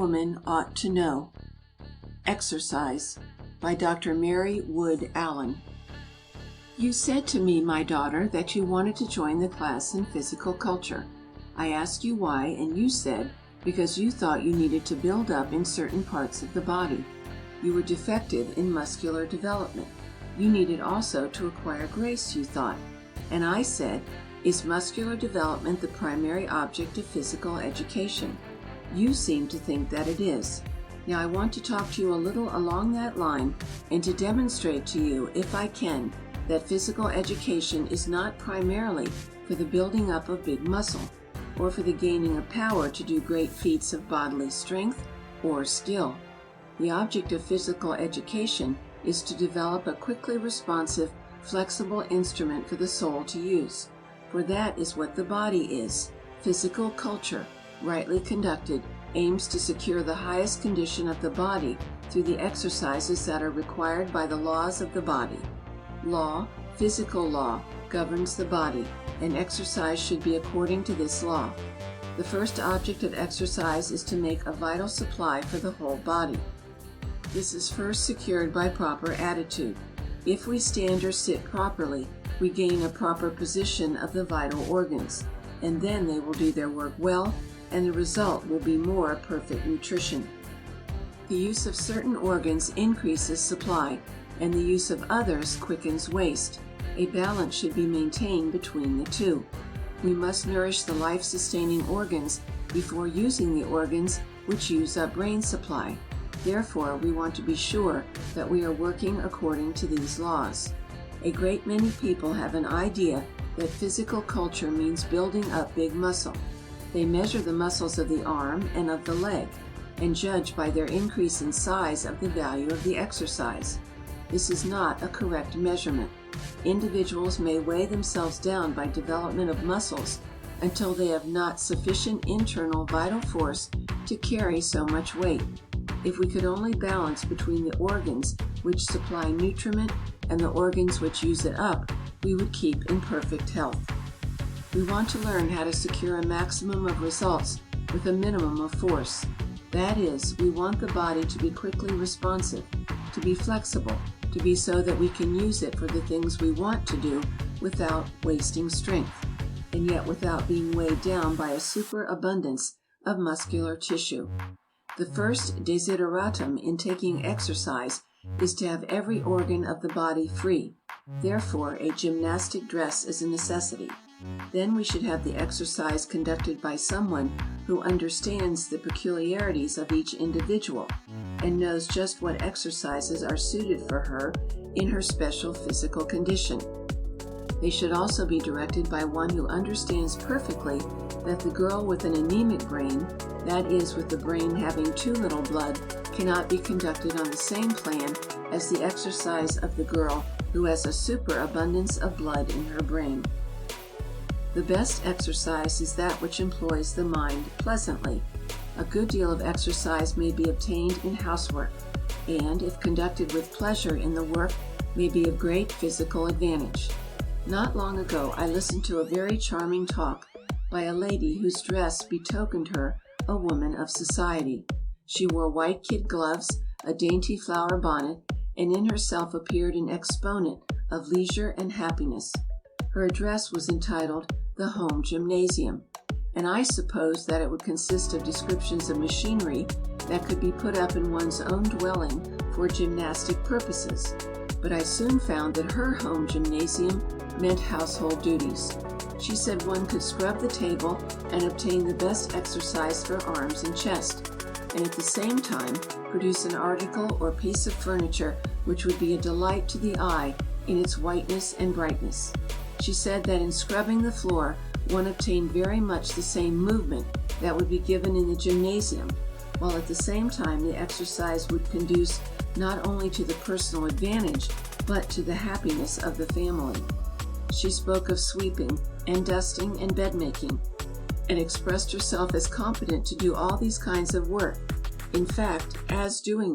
woman ought to know. Exercise by Dr. Mary Wood Allen. You said to me, my daughter, that you wanted to join the class in physical culture. I asked you why, and you said because you thought you needed to build up in certain parts of the body. You were defective in muscular development. You needed also to acquire grace, you thought. And I said, is muscular development the primary object of physical education? You seem to think that it is. Now I want to talk to you a little along that line and to demonstrate to you, if I can, that physical education is not primarily for the building up of big muscle or for the gaining of power to do great feats of bodily strength or skill. The object of physical education is to develop a quickly responsive, flexible instrument for the soul to use. For that is what the body is. Physical culture, rightly conducted, aims to secure the highest condition of the body through the exercises that are required by the laws of the body. Law, physical law, governs the body, and exercise should be according to this law. The first object of exercise is to make a vital supply for the whole body. This is first secured by proper attitude. If we stand or sit properly, we gain a proper position of the vital organs, and then they will do their work well, and the result will be more perfect nutrition. The use of certain organs increases supply, and the use of others quickens waste. A balance should be maintained between the two. We must nourish the life-sustaining organs before using the organs which use up brain supply. Therefore, we want to be sure that we are working according to these laws. A great many people have an idea that physical culture means building up big muscle. They measure the muscles of the arm and of the leg and judge by their increase in size of the value of the exercise. This is not a correct measurement. Individuals may weigh themselves down by development of muscles until they have not sufficient internal vital force to carry so much weight. If we could only balance between the organs which supply nutriment and the organs which use it up, we would keep in perfect health. We want to learn how to secure a maximum of results with a minimum of force. That is, we want the body to be quickly responsive, to be flexible, to be so that we can use it for the things we want to do without wasting strength, and yet without being weighed down by a superabundance of muscular tissue. The first desideratum in taking exercise is to have every organ of the body free. Therefore, a gymnastic dress is a necessity. Then we should have the exercise conducted by someone who understands the peculiarities of each individual and knows just what exercises are suited for her in her special physical condition. They should also be directed by one who understands perfectly that the girl with an anemic brain, that is, with the brain having too little blood, cannot be conducted on the same plan as the exercise of the girl who has a superabundance of blood in her brain. The best exercise is that which employs the mind pleasantly. A good deal of exercise may be obtained in housework, and, if conducted with pleasure in the work, may be of great physical advantage. Not long ago I listened to a very charming talk by a lady whose dress betokened her a woman of society. She wore white kid gloves, a dainty flower bonnet, and in herself appeared an exponent of leisure and happiness. Her address was entitled The Home Gymnasium, and I supposed that it would consist of descriptions of machinery that could be put up in one's own dwelling for gymnastic purposes. But I soon found that her home gymnasium meant household duties. She said one could scrub the table and obtain the best exercise for arms and chest, and at the same time produce an article or piece of furniture which would be a delight to the eye in its whiteness and brightness. She said that in scrubbing the floor, one obtained very much the same movement that would be given in the gymnasium, while at the same time the exercise would conduce not only to the personal advantage, but to the happiness of the family. She spoke of sweeping and dusting and bed making, and expressed herself as competent to do all these kinds of work. In fact, as doing them,